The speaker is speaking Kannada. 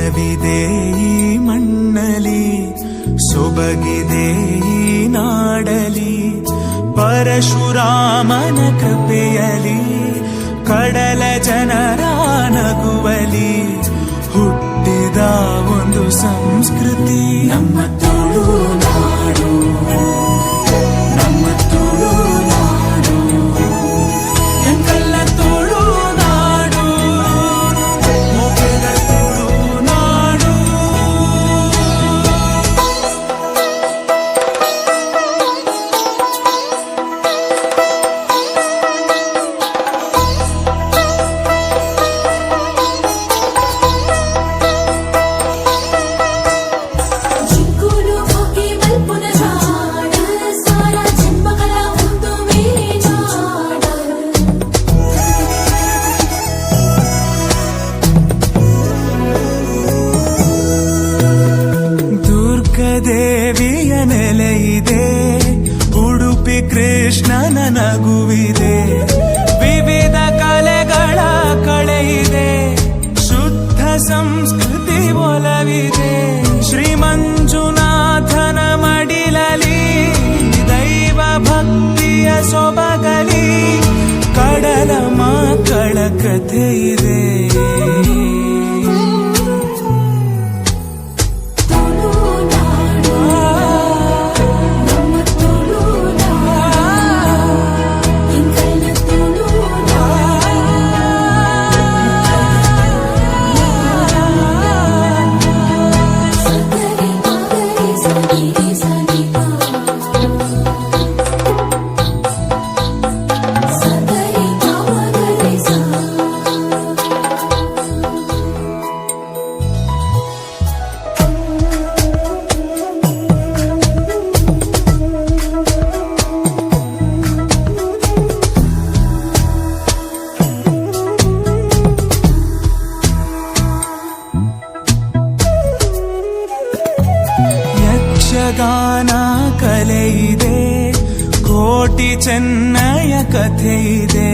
ಒಲವಿದೆ ಈ ಮಣ್ಣಲಿ, ಸೊಬಗಿದೆ ಈ ನಾಡಲಿ, ಪರಶುರಾಮನ ಕೃಪೆಯಲಿ, ಕಡಲ ಜನರ ನಗುವಲಿ ಹುಟ್ಟಿದ ಒಂದು ಸಂಸ್ಕೃತಿ ನಮ್ಮ ತುಳುನಾಡು, ನಮ್ಮ ತುಳುನಾಡು, ಎಂಕಲ್ಲ ತುಳುನಾಡು, ಮೊಗದ ತುಳುನಾಡು. ದೇವಿಯ ನೆಲೆಯಿದೆ, ಉಡುಪಿ ಕೃಷ್ಣನ ನಗುವಿದೆ, ವಿವಿಧ ಕಲೆಗಳ ಕಳೆಯಿದೆ, ಶುದ್ಧ ಸಂಸ್ಕೃತಿ ಒಲವಿದೆ. ಶ್ರೀ ಮಂಜುನಾಥನ ಮಡಿಲಲಿ ದೈವ ಭಕ್ತಿಯ ಸೊಬಗಲಿ, ಕಡಲ ಮಕ್ಕಳ ಕಥೆಯಿದೆ. ಯಕ್ಷಗಾನ ಕಲೆಯಿದೆ, ಕೋಟಿ ಚೆನ್ನಯ ಕಥೆಯಿದೆ,